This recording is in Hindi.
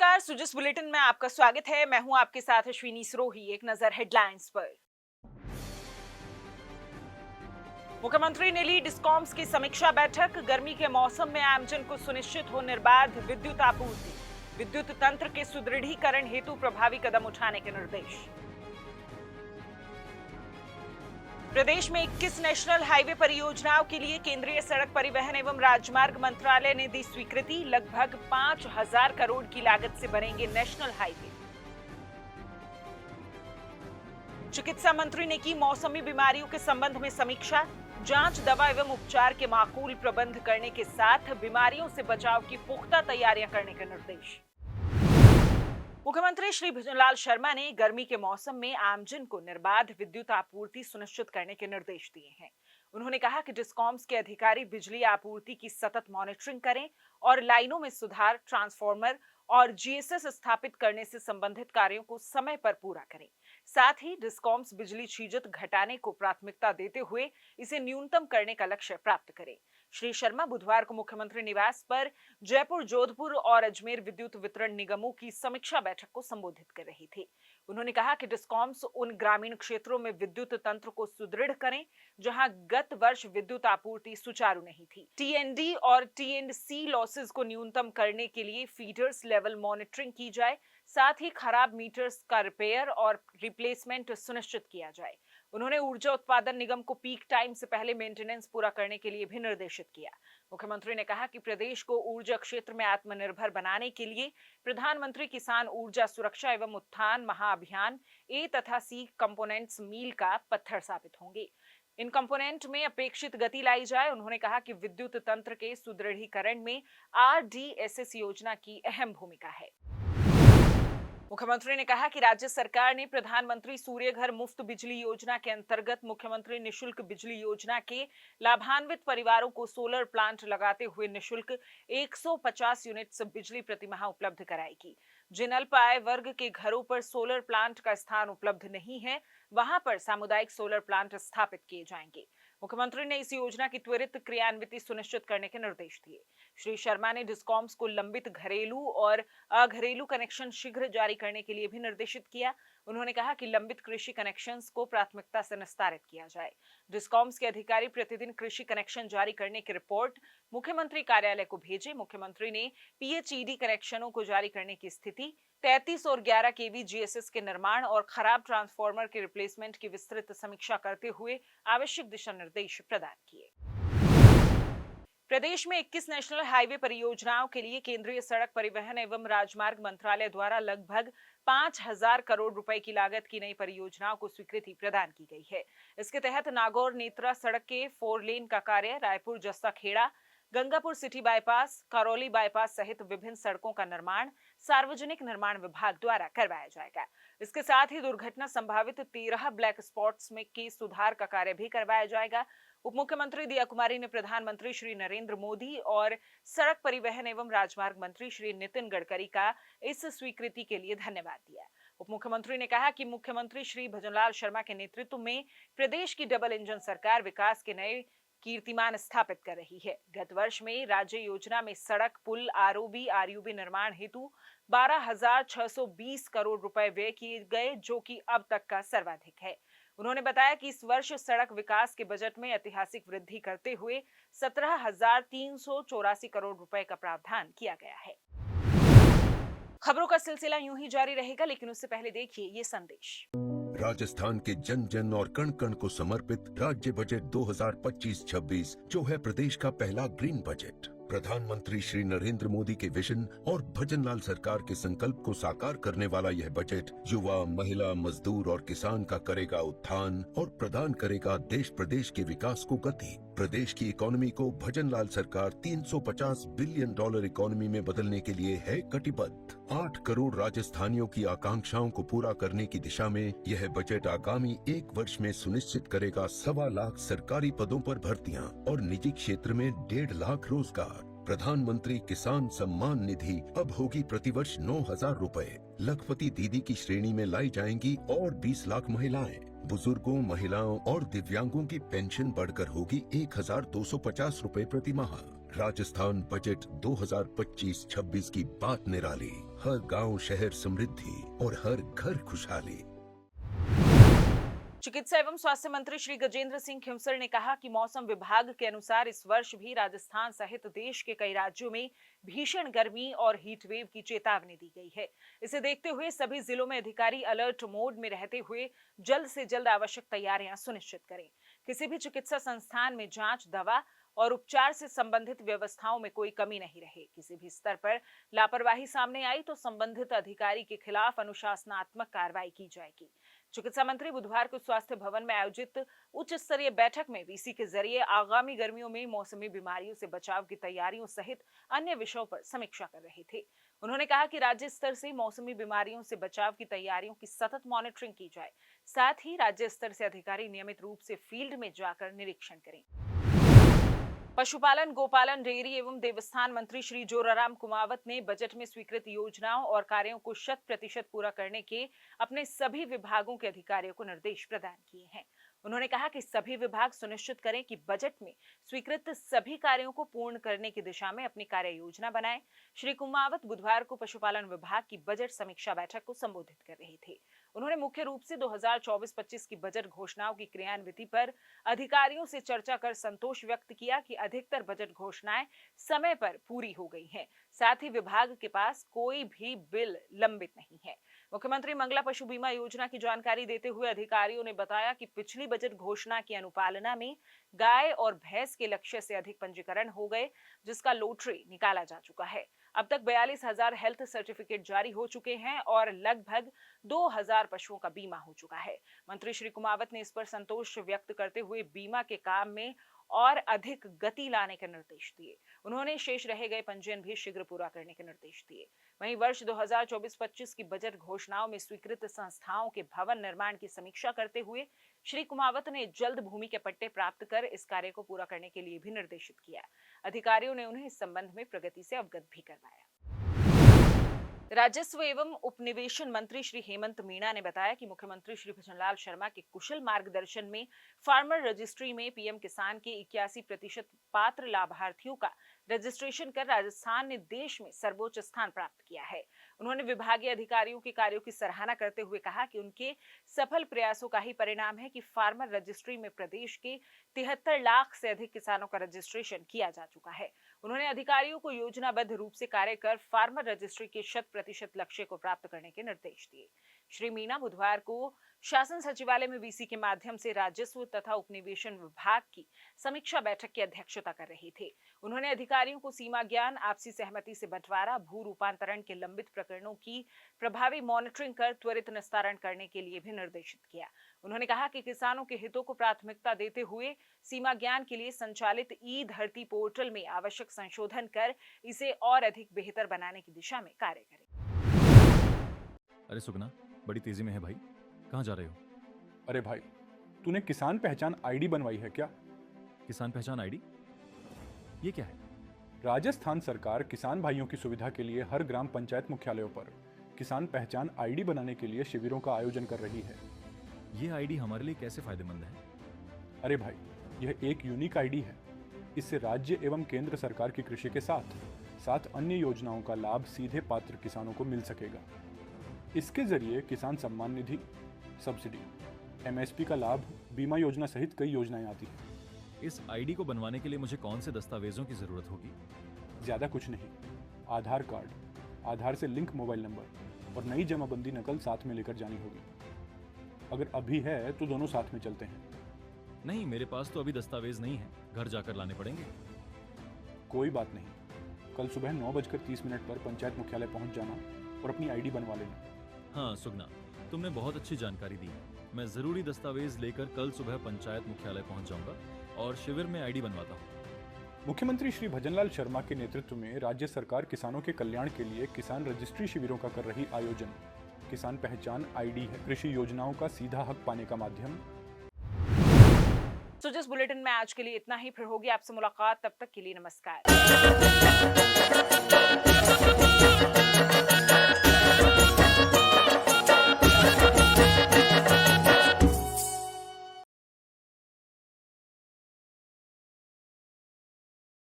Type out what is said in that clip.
नमस्कार, सुजिस बुलेटिन में आपका स्वागत है। मैं हूं आपके साथ अश्विनी सरोही। एक नजर हेडलाइंस पर। मुख्यमंत्री ने ली डिस्कॉम्स की समीक्षा बैठक। गर्मी के मौसम में आमजन को सुनिश्चित हो निर्बाध विद्युत आपूर्ति। विद्युत तंत्र के सुदृढ़ीकरण हेतु प्रभावी कदम उठाने के निर्देश। प्रदेश में 21 नेशनल हाईवे परियोजनाओं के लिए केंद्रीय सड़क परिवहन एवं राजमार्ग मंत्रालय ने दी स्वीकृति। लगभग 5,000 करोड़ की लागत से बनेंगे नेशनल हाईवे। चिकित्सा मंत्री ने की मौसमी बीमारियों के संबंध में समीक्षा। जांच, दवा एवं उपचार के माकूल प्रबंध करने के साथ बीमारियों से बचाव की पुख्ता तैयारियां करने के निर्देश। मुख्यमंत्री श्री भजनलाल शर्मा ने गर्मी के मौसम में आमजन को निर्बाध विद्युत आपूर्ति सुनिश्चित करने के निर्देश दिए हैं। उन्होंने कहा कि डिस्कॉम्स के अधिकारी बिजली आपूर्ति की सतत मॉनिटरिंग करें और लाइनों में सुधार, ट्रांसफार्मर और जीएसएस स्थापित करने से संबंधित कार्यों को समय पर पूरा करें। साथ ही डिस्कॉम्स बिजली छीजत घटाने को प्राथमिकता देते हुए इसे न्यूनतम करने का लक्ष्य प्राप्त करें। श्री शर्मा बुधवार को मुख्यमंत्री निवास पर जयपुर, जोधपुर और अजमेर विद्युत वितरण निगमों की समीक्षा बैठक को संबोधित कर रही थी। उन्होंने कहा कि डिस्कॉम्स उन ग्रामीण क्षेत्रों में विद्युत तंत्र को सुदृढ़ करें जहां गत वर्ष विद्युत आपूर्ति सुचारू नहीं थी। टीएनडी और टीएनसी लॉसेस को न्यूनतम करने के लिए फीडर्स लेवल मॉनिटरिंग की जाए। साथ ही खराब मीटर्स का रिपेयर और रिप्लेसमेंट सुनिश्चित किया जाए। उन्होंने ऊर्जा उत्पादन निगम को पीक टाइम से पहले मेंटेनेंस पूरा करने के लिए भी निर्देशित किया। मुख्यमंत्री ने कहा कि प्रदेश को ऊर्जा क्षेत्र में आत्मनिर्भर बनाने के लिए प्रधानमंत्री किसान ऊर्जा सुरक्षा एवं उत्थान महाअभियान ए तथा सी कंपोनेंट्स मील का पत्थर साबित होंगे। इन कंपोनेंट में अपेक्षित गति लाई जाए। उन्होंने कहा कि विद्युत तंत्र के सुदृढ़ीकरण में आरडीएसएस योजना की अहम भूमिका है। मुख्यमंत्री ने कहा कि राज्य सरकार ने प्रधानमंत्री सूर्य घर मुफ्त बिजली योजना के अंतर्गत मुख्यमंत्री निशुल्क बिजली योजना के लाभान्वित परिवारों को सोलर प्लांट लगाते हुए निशुल्क 150 यूनिट्स बिजली प्रतिमाह उपलब्ध कराएगी। जिन अल्प आय वर्ग के घरों पर सोलर प्लांट का स्थान उपलब्ध नहीं है, वहां पर सामुदायिक सोलर प्लांट स्थापित किए जाएंगे। मुख्यमंत्री ने इस योजना की त्वरित क्रियान्विति सुनिश्चित करने के निर्देश दिए। श्री शर्मा ने डिस्कॉम्स को लंबित घरेलू और अघरेलू कनेक्शन शीघ्र जारी करने के लिए भी निर्देशित किया। उन्होंने कहा कि लंबित कृषि कनेक्शंस को प्राथमिकता से निस्तारित किया जाए। डिस्कॉम्स के अधिकारी प्रतिदिन कृषि कनेक्शन जारी करने की रिपोर्ट मुख्यमंत्री कार्यालय को भेजे। मुख्यमंत्री ने पीएचईडी कनेक्शनों को जारी करने की स्थिति, 33 और 11 केवी जीएसएस के निर्माण और खराब ट्रांसफार्मर के रिप्लेसमेंट की विस्तृत समीक्षा करते हुए आवश्यक दिशा निर्देश प्रदान किए। प्रदेश में 21 नेशनल हाईवे परियोजनाओं के लिए केंद्रीय सड़क परिवहन एवं राजमार्ग मंत्रालय द्वारा लगभग 5,000 करोड़ रुपए की लागत की नई परियोजनाओं को स्वीकृति प्रदान की गई है। इसके तहत नागौर नेत्रा सड़क के 4 लेन का कार्य, Raipur Jasta Kheda, Gangapur city bypass, Karauli bypass सहित विभिन्न सड़कों का निर्माण सार्वजनिक निर्माण विभाग द्वारा करवाया जाएगा। इसके साथ ही दुर्घटना संभावित 13 ब्लैक स्पॉट्स में के सुधार का कार्य भी करवाया जाएगा। उप मुख्यमंत्री दिया कुमारी ने प्रधानमंत्री श्री नरेंद्र मोदी और सड़क परिवहन एवं राजमार्ग मंत्री श्री नितिन गडकरी का इस स्वीकृति के लिए धन्यवाद दिया। उप मुख्यमंत्री ने कहा कि मुख्यमंत्री श्री भजनलाल शर्मा के नेतृत्व में प्रदेश की डबल इंजन सरकार विकास के नए कीर्तिमान स्थापित कर रही है। गत वर्ष में राज्य योजना में सड़क, पुल, आरओबी, आरयूबी निर्माण हेतु 12,620 करोड़ रुपए व्यय किए गए, जो कि अब तक का सर्वाधिक है। उन्होंने बताया कि इस वर्ष सड़क विकास के बजट में ऐतिहासिक वृद्धि करते हुए 17,384 करोड़ रुपए का प्रावधान किया गया है। खबरों का सिलसिला यूं ही जारी रहेगा, लेकिन उससे पहले देखिए ये संदेश। राजस्थान के जन जन और कण कण को समर्पित राज्य बजट 2025-26 जो है प्रदेश का पहला ग्रीन बजट। प्रधानमंत्री श्री नरेंद्र मोदी के विजन और भजनलाल सरकार के संकल्प को साकार करने वाला यह बजट युवा, महिला, मजदूर और किसान का करेगा उत्थान और प्रदान करेगा देश प्रदेश के विकास को गति। प्रदेश की इकोनॉमी को भजनलाल सरकार 350 बिलियन डॉलर इकोनॉमी में बदलने के लिए है कटिबद्ध। 8 करोड़ राजस्थानियों की आकांक्षाओं को पूरा करने की दिशा में यह बजट आगामी 1 वर्ष में सुनिश्चित करेगा 1.25 लाख सरकारी पदों पर भर्तियां और निजी क्षेत्र में 1.5 लाख रोजगार। प्रधानमंत्री किसान सम्मान निधि अब होगी प्रतिवर्ष 9,000 रुपए। लखपति दीदी की श्रेणी में लाई जाएंगी और 20 लाख महिलाएं। बुजुर्गों, महिलाओं और दिव्यांगों की पेंशन बढ़कर होगी 1,250 रुपए प्रति माह। राजस्थान बजट 2025-26 की बात निराली। हर गांव शहर समृद्धि और हर घर खुशहाली। चिकित्सा एवं स्वास्थ्य मंत्री श्री गजेंद्र सिंह खिमसर ने कहा कि मौसम विभाग के अनुसार इस वर्ष भी राजस्थान सहित देश के कई राज्यों में भीषण गर्मी और हीट वेव की चेतावनी दी गई है। इसे देखते हुए सभी जिलों में अधिकारी अलर्ट मोड में रहते हुए जल्द से जल्द आवश्यक तैयारियां सुनिश्चित करें। किसी भी चिकित्सा संस्थान में जांच, दवा और उपचार से संबंधित व्यवस्थाओं में कोई कमी नहीं रहे। किसी भी स्तर पर लापरवाही सामने आई तो संबंधित अधिकारी के खिलाफ अनुशासनात्मक कार्रवाई की जाएगी। चिकित्सा मंत्री बुधवार को स्वास्थ्य भवन में आयोजित उच्च स्तरीय बैठक में वीसी के जरिए आगामी गर्मियों में मौसमी बीमारियों से बचाव की तैयारियों सहित अन्य विषयों पर समीक्षा कर रहे थे। उन्होंने कहा कि राज्य स्तर से मौसमी बीमारियों से बचाव की तैयारियों की सतत मॉनिटरिंग की जाए। साथ ही राज्य स्तर से अधिकारी नियमित रूप से फील्ड में जाकर निरीक्षण करें। पशुपालन, गोपालन, डेयरी एवं देवस्थान मंत्री श्री जोराराम कुमावत ने बजट में स्वीकृत योजनाओं और कार्यों को 100% पूरा करने के अपने सभी विभागों के अधिकारियों को निर्देश प्रदान किए हैं। उन्होंने कहा कि सभी विभाग सुनिश्चित करें कि बजट में स्वीकृत सभी कार्यों को पूर्ण करने की दिशा में अपनी कार्य योजना बनाएं। श्री कुमावत बुधवार को पशुपालन विभाग की बजट समीक्षा बैठक को संबोधित कर रहे थे। उन्होंने मुख्य रूप से 2024-25 की बजट घोषणाओं की क्रियान्विति पर अधिकारियों से चर्चा कर संतोष व्यक्त किया कि अधिकतर बजट घोषणाएं समय पर पूरी हो गई हैं। साथ ही विभाग के पास कोई भी बिल लंबित नहीं है। मुख्यमंत्री मंगला पशु बीमा योजना की जानकारी देते हुए अधिकारियों ने बताया कि पिछली बजट घोषणा की अनुपालना में गाय और भैंस के लक्ष्य से अधिक पंजीकरण हो गए, जिसका लॉटरी निकाला जा चुका है। अब तक 42,000 हेल्थ सर्टिफिकेट जारी हो चुके हैं और लगभग 2,000 पशुओं का बीमा हो चुका है। मंत्री श्री कुमावत ने इस पर संतोष व्यक्त करते हुए बीमा के काम में और अधिक गति लाने के निर्देश दिए। उन्होंने शेष रहे गए पंजीयन भी शीघ्र पूरा करने के निर्देश दिए। वहीं वर्ष 2024-25 की बजट घोषणाओं में स्वीकृत संस्थाओं के भवन निर्माण की समीक्षा करते हुए श्री कुमावत ने जल्द भूमि के पट्टे प्राप्त कर इस कार्य को पूरा करने के लिए भी निर्देशित किया। अधिकारियों ने उन्हें इस संबंध में प्रगति से अवगत भी करवाया। राजस्व एवं उपनिवेशन मंत्री श्री हेमंत मीणा ने बताया कि मुख्यमंत्री श्री भजनलाल शर्मा के कुशल मार्गदर्शन में फार्मर रजिस्ट्री में पीएम किसान के 81% पात्र लाभार्थियों का रजिस्ट्रेशन कर राजस्थान ने देश में सर्वोच्च स्थान प्राप्त किया है। उन्होंने विभागीय अधिकारियों के कार्यों की सराहना करते हुए कहा कि उनके सफल प्रयासों का ही परिणाम है कि फार्मर रजिस्ट्री में प्रदेश के 73 लाख से अधिक किसानों का रजिस्ट्रेशन किया जा चुका है। उन्होंने अधिकारियों को योजनाबद्ध रूप से कार्य कर फार्मर रजिस्ट्री के 100% लक्ष्य को प्राप्त करने के निर्देश दिए। श्री मीणा बुधवार को शासन सचिवालय में वीसी के माध्यम से राजस्व तथा उपनिवेशन विभाग की समीक्षा बैठक की अध्यक्षता कर रहे थे। उन्होंने अधिकारियों को सीमा ज्ञान, आपसी सहमति से बंटवारा, भू रूपांतरण के लंबित प्रकरणों की प्रभावी मॉनिटरिंग कर त्वरित निस्तारण करने के लिए भी निर्देशित किया। उन्होंने कहा कि किसानों के हितों को प्राथमिकता देते हुए सीमा ज्ञान के लिए संचालित ई धरती पोर्टल में आवश्यक संशोधन कर इसे और अधिक बेहतर बनाने की दिशा में कार्य करें। अरे सुगना, बड़ी तेजी में है भाई, कहाँ जा रहे हो? अरे भाई, तूने किसान पहचान आईडी बनवाई है क्या? किसान पहचान आईडी? ये क्या है? राजस्थान सरकार किसान भाइयों की सुविधा के लिए हर ग्राम पंचायत मुख्यालयों पर किसान पहचान आईडी बनाने के लिए शिविरों का आयोजन कर रही है। ये आईडी हमारे लिए कैसे फायदेमंद है? अरे भाई, यह एक यूनिक आईडी है। इससे राज्य एवं केंद्र सरकार की कृषि के साथ अन्य योजनाओं का लाभ सीधे पात्र किसानों को मिल सकेगा। इसके जरिए किसान सम्मान निधि, सब्सिडी, एमएसपी का लाभ, बीमा योजना सहित कई योजनाएं आती हैं। इस आईडी को बनवाने के लिए मुझे कौन से दस्तावेजों की जरूरत होगी? ज़्यादा कुछ नहीं, आधार कार्ड, आधार से लिंक मोबाइल नंबर और नई जमाबंदी नकल साथ में लेकर जानी होगी। अगर अभी है तो दोनों साथ में चलते हैं। नहीं, मेरे पास तो अभी दस्तावेज नहीं है, घर जाकर लाने पड़ेंगे। कोई बात नहीं, कल सुबह 9:30 पर पंचायत मुख्यालय पहुंच जाना और अपनी आईडी बनवा लेना। हाँ सुगना, तुमने बहुत अच्छी जानकारी दी। मैं जरूरी दस्तावेज लेकर कल सुबह पंचायत मुख्यालय पहुंच जाऊंगा और शिविर में आईडी बनवाता हूँ। मुख्यमंत्री श्री भजनलाल शर्मा के नेतृत्व में राज्य सरकार किसानों के कल्याण के लिए किसान रजिस्ट्री शिविरों का कर रही आयोजन। किसान पहचान आईडी है कृषि योजनाओं का सीधा हक पाने का माध्यम। तो जिस बुलेटिन में आज के लिए इतना ही, फिर होगी आपसे मुलाकात। तब तक के लिए नमस्कार।